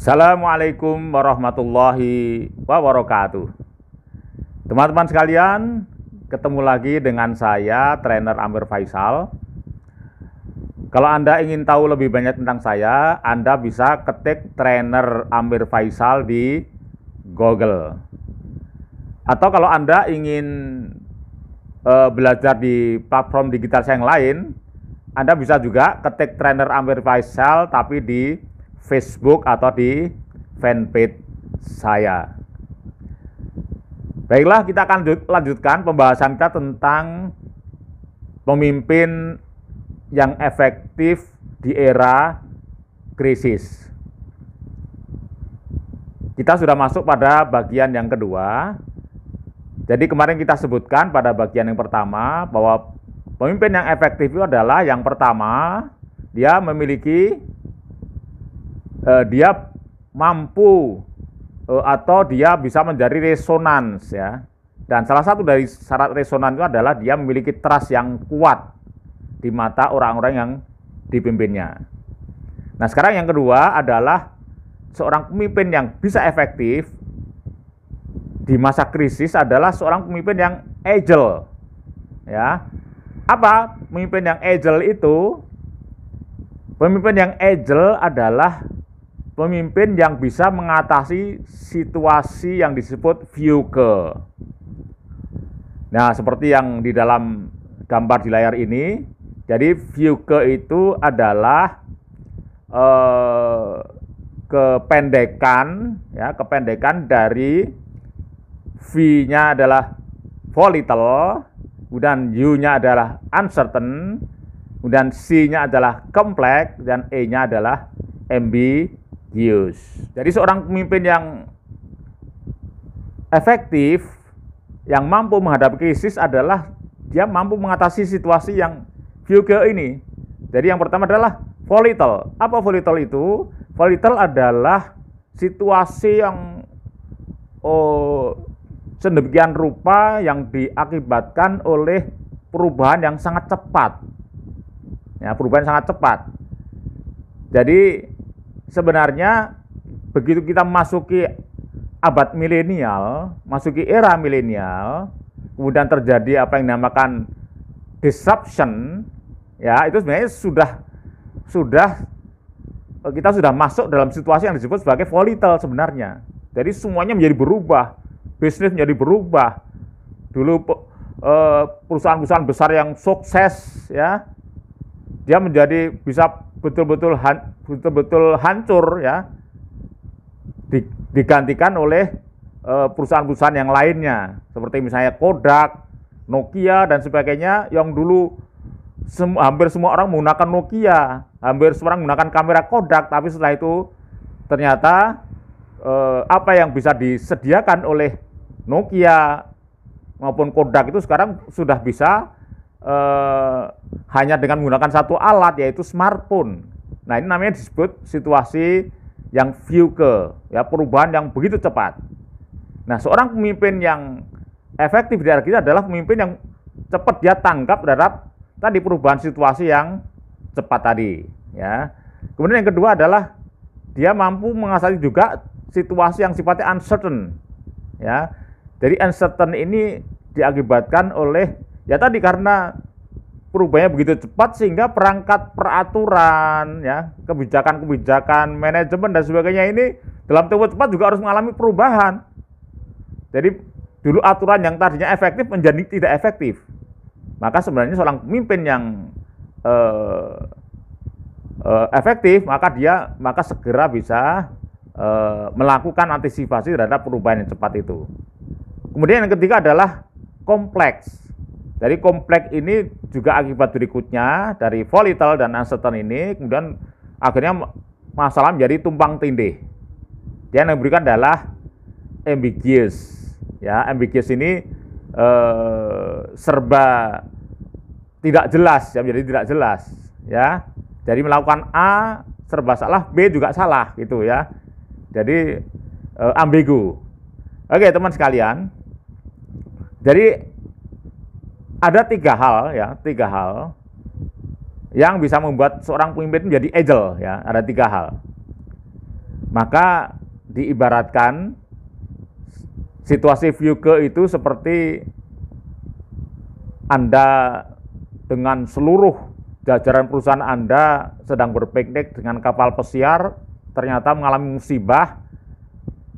Assalamualaikum warahmatullahi wabarakatuh. Teman-teman sekalian, ketemu lagi dengan saya, trainer Amir Faisal. Kalau Anda ingin tahu lebih banyak tentang saya, Anda bisa ketik trainer Amir Faisal di Google. Atau kalau Anda ingin belajar di platform digital yang lain, Anda bisa juga ketik trainer Amir Faisal tapi di Facebook atau di fanpage saya. Baiklah, kita akan lanjutkan pembahasan kita tentang pemimpin yang efektif di era krisis. Kita sudah masuk pada bagian yang kedua. Jadi kemarin kita sebutkan pada bagian yang pertama bahwa pemimpin yang efektif itu adalah yang pertama, dia memiliki dia mampu atau dia bisa menjadi resonans ya. Dan salah satu dari syarat resonan itu adalah dia memiliki trust yang kuat di mata orang-orang yang dipimpinnya. Nah, sekarang yang kedua adalah seorang pemimpin yang bisa efektif di masa krisis adalah seorang pemimpin yang agile. Ya. Apa pemimpin yang agile itu? Pemimpin yang agile adalah pemimpin yang bisa mengatasi situasi yang disebut VUCA. Nah, seperti yang di dalam gambar di layar ini, jadi VUCA itu adalah kependekan dari V-nya adalah volatile, kemudian U-nya adalah uncertain, kemudian C-nya adalah complex, dan E-nya adalah ambiguous. Jadi seorang pemimpin yang efektif, yang mampu menghadapi krisis adalah dia mampu mengatasi situasi yang VUCA ini. Jadi yang pertama adalah volatile. Apa volatile itu? Volatile adalah situasi yang sedemikian rupa yang diakibatkan oleh perubahan yang sangat cepat. Ya, perubahan yang sangat cepat. Jadi sebenarnya begitu kita masuki abad milenial, masuki era milenial, kemudian terjadi apa yang dinamakan disruption, ya itu sebenarnya kita sudah masuk dalam situasi yang disebut sebagai volatile sebenarnya. Jadi semuanya menjadi berubah, bisnis menjadi berubah. Dulu perusahaan-perusahaan besar yang sukses, ya, dia menjadi bisa betul-betul hancur ya, digantikan oleh perusahaan-perusahaan yang lainnya seperti misalnya Kodak, Nokia dan sebagainya yang dulu hampir semua orang menggunakan Nokia, hampir semua orang menggunakan kamera Kodak, tapi setelah itu ternyata apa yang bisa disediakan oleh Nokia maupun Kodak itu sekarang sudah bisa hanya dengan menggunakan satu alat, yaitu smartphone. Nah, ini namanya disebut situasi yang VUCA, ya, perubahan yang begitu cepat. Nah, seorang pemimpin yang efektif di era kita adalah pemimpin yang cepat dia tanggap terhadap tadi perubahan situasi yang cepat tadi, ya. Kemudian yang kedua adalah dia mampu mengatasi juga situasi yang sifatnya uncertain, ya. Jadi uncertain ini diakibatkan oleh ya tadi karena perubahannya begitu cepat sehingga perangkat peraturan, ya, kebijakan-kebijakan, manajemen dan sebagainya ini dalam tempo cepat juga harus mengalami perubahan. Jadi dulu aturan yang tadinya efektif menjadi tidak efektif. Maka sebenarnya seorang pemimpin yang efektif maka segera bisa melakukan antisipasi terhadap perubahan yang cepat itu. Kemudian yang ketiga adalah kompleks. Jadi kompleks ini juga akibat berikutnya dari volatile dan uncertain ini, kemudian akhirnya masalah menjadi tumpang tindih. Yang diberikan adalah ambiguous. Ya, ambiguous ini serba tidak jelas, ya, menjadi tidak jelas. Ya, jadi melakukan A serba salah, B juga salah, gitu ya. Jadi ambigu. Oke, teman sekalian. Jadi ada tiga hal yang bisa membuat seorang pemimpin menjadi agile, ya. Ada tiga hal. Maka diibaratkan situasi Fugue itu seperti Anda dengan seluruh jajaran perusahaan Anda sedang berpiknik dengan kapal pesiar, ternyata mengalami musibah,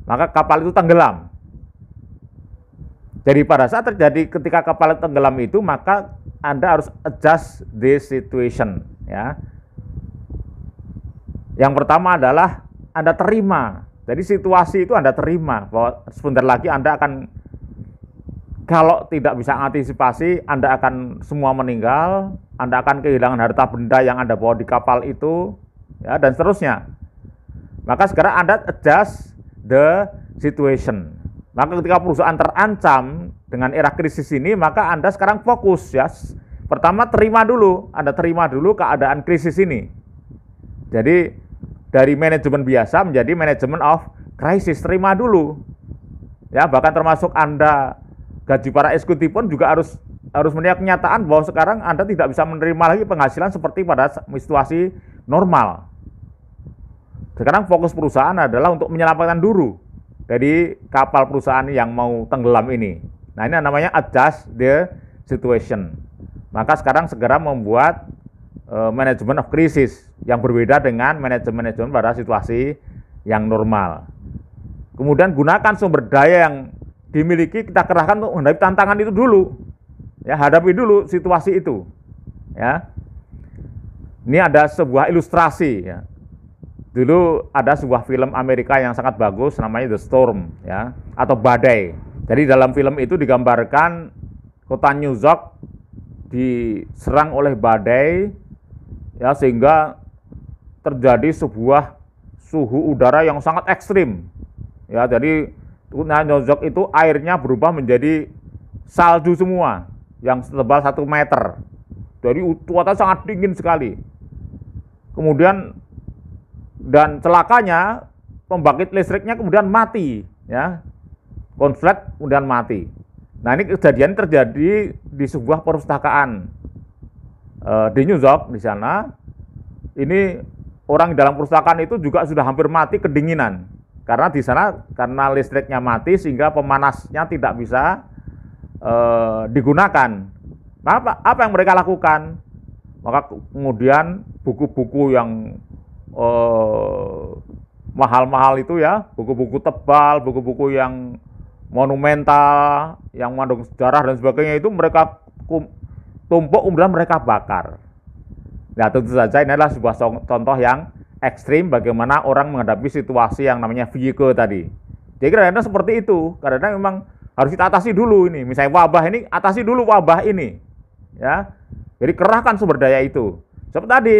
maka kapal itu tenggelam. Jadi pada saat terjadi ketika kapal tenggelam itu, maka Anda harus adjust the situation. Ya. Yang pertama adalah Anda terima. Jadi situasi itu Anda terima bahwa sebentar lagi Anda akan, kalau tidak bisa antisipasi, Anda akan semua meninggal, Anda akan kehilangan harta benda yang Anda bawa di kapal itu, ya, dan seterusnya. Maka sekarang Anda adjust the situation. Maka ketika perusahaan terancam dengan era krisis ini, maka Anda sekarang fokus, ya. Pertama terima dulu, Anda terima dulu keadaan krisis ini. Jadi dari manajemen biasa menjadi manajemen of crisis, terima dulu. Ya, bahkan termasuk Anda gaji para eksekutif pun juga harus melihat kenyataan bahwa sekarang Anda tidak bisa menerima lagi penghasilan seperti pada situasi normal. Sekarang fokus perusahaan adalah untuk menyelamatkan dulu dari kapal perusahaan yang mau tenggelam ini. Nah, ini namanya adjust the situation. Maka sekarang segera membuat manajemen of crisis yang berbeda dengan manajemen pada situasi yang normal. Kemudian gunakan sumber daya yang dimiliki, kita kerahkan untuk menghadapi tantangan itu dulu. Ya, hadapi dulu situasi itu. Ya. Ini ada sebuah ilustrasi, ya. Dulu ada sebuah film Amerika yang sangat bagus namanya The Storm, ya, atau Badai. Jadi dalam film itu digambarkan kota New York diserang oleh badai, ya, sehingga terjadi sebuah suhu udara yang sangat ekstrim. Ya, jadi New York itu airnya berubah menjadi salju semua yang setebal 1 meter. Jadi cuaca sangat dingin sekali. Kemudian dan celakanya pembangkit listriknya kemudian mati, ya. Konslet kemudian mati. Nah, ini kejadian terjadi di sebuah perpustakaan di New York di sana. Ini orang di dalam perpustakaan itu juga sudah hampir mati kedinginan. Karena di sana karena listriknya mati sehingga pemanasnya tidak bisa digunakan. Nah, apa yang mereka lakukan? Maka kemudian buku-buku yang mahal-mahal itu, ya, buku-buku tebal, buku-buku yang monumental, yang mengandung sejarah dan sebagainya itu mereka tumpuk kemudian mereka bakar. Nah, tentu saja ini adalah sebuah contoh yang ekstrim bagaimana orang menghadapi situasi yang namanya Fugue tadi. Jadi kadang-kadang seperti itu, kadang-kadang memang harus kita atasi dulu ini. Misalnya wabah ini, atasi dulu wabah ini. Ya. Jadi kerahkan sumber daya itu. Seperti tadi,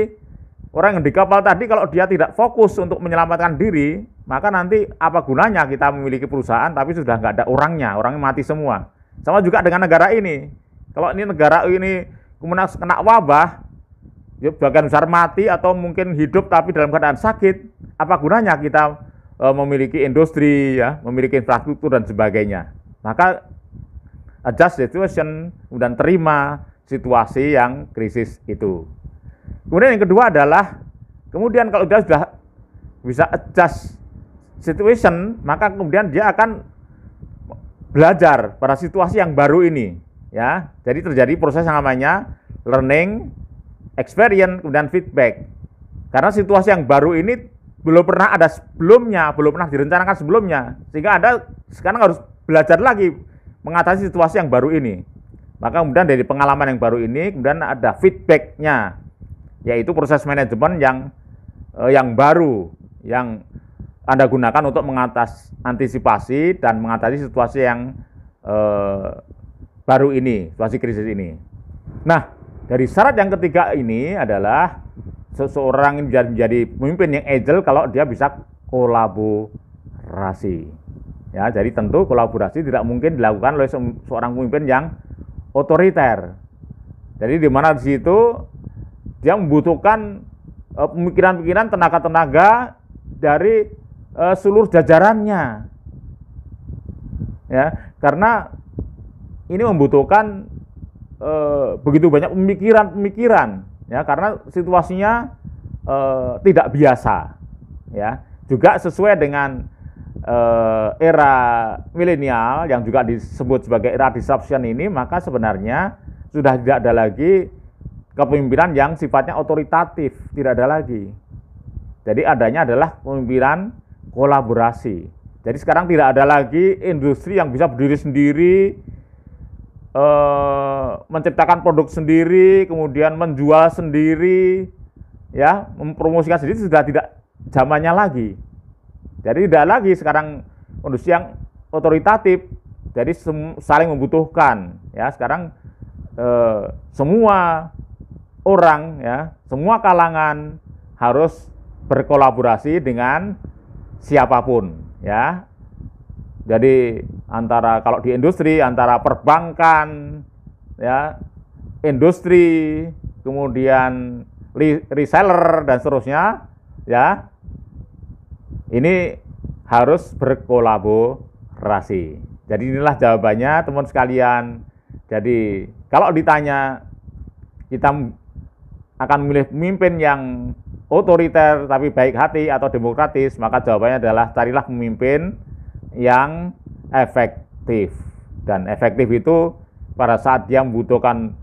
orang yang di kapal tadi kalau dia tidak fokus untuk menyelamatkan diri, maka nanti apa gunanya kita memiliki perusahaan tapi sudah nggak ada orangnya mati semua. Sama juga dengan negara ini. Kalau ini negara ini kemudian kena wabah, ya bagian besar mati atau mungkin hidup tapi dalam keadaan sakit, apa gunanya kita memiliki industri, ya, memiliki infrastruktur dan sebagainya. Maka adjust situation, kemudian terima situasi yang krisis itu. Kemudian yang kedua adalah, kemudian kalau dia sudah bisa adjust situation, maka kemudian dia akan belajar pada situasi yang baru ini, ya. Jadi terjadi proses yang namanya learning, experience, kemudian feedback. Karena situasi yang baru ini belum pernah ada sebelumnya, belum pernah direncanakan sebelumnya, sehingga Anda sekarang harus belajar lagi mengatasi situasi yang baru ini. Maka kemudian dari pengalaman yang baru ini, kemudian ada feedback-nya, yaitu proses manajemen yang baru, yang Anda gunakan untuk antisipasi dan mengatasi situasi yang baru ini, situasi krisis ini. Nah, dari syarat yang ketiga ini adalah seseorang menjadi pemimpin yang agile kalau dia bisa kolaborasi. Ya, jadi tentu kolaborasi tidak mungkin dilakukan oleh seorang pemimpin yang otoriter. Jadi di mana di situ dia membutuhkan pemikiran-pemikiran, tenaga-tenaga dari seluruh jajarannya. Ya, karena ini membutuhkan begitu banyak pemikiran-pemikiran, ya, karena situasinya tidak biasa, ya. juga sesuai dengan era milenial yang juga disebut sebagai era disruption ini, maka sebenarnya sudah tidak ada lagi kepemimpinan yang sifatnya otoritatif, tidak ada lagi. Jadi adanya adalah kepemimpinan kolaborasi. Jadi sekarang tidak ada lagi industri yang bisa berdiri sendiri, menciptakan produk sendiri, kemudian menjual sendiri, ya, mempromosikan sendiri, sudah tidak zamannya lagi. Jadi tidak lagi sekarang industri yang otoritatif, jadi saling membutuhkan. Ya, sekarang semua orang, ya, semua kalangan harus berkolaborasi dengan siapapun, ya. Jadi kalau di industri antara perbankan, ya, industri, kemudian reseller dan seterusnya, ya. Ini harus berkolaborasi. Jadi inilah jawabannya, teman sekalian. Jadi kalau ditanya kita akan memilih pemimpin yang otoriter tapi baik hati atau demokratis, maka jawabannya adalah carilah pemimpin yang efektif. Dan efektif itu pada saat dia membutuhkan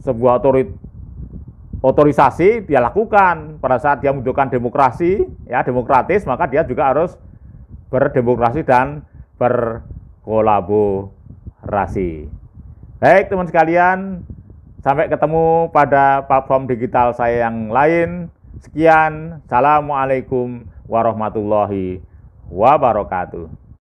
sebuah otorisasi, dia lakukan. Pada saat dia membutuhkan demokrasi, ya, demokratis, maka dia juga harus berdemokrasi dan berkolaborasi. Baik teman sekalian, sampai ketemu pada platform digital saya yang lain. Sekian, Assalamualaikum warahmatullahi wabarakatuh.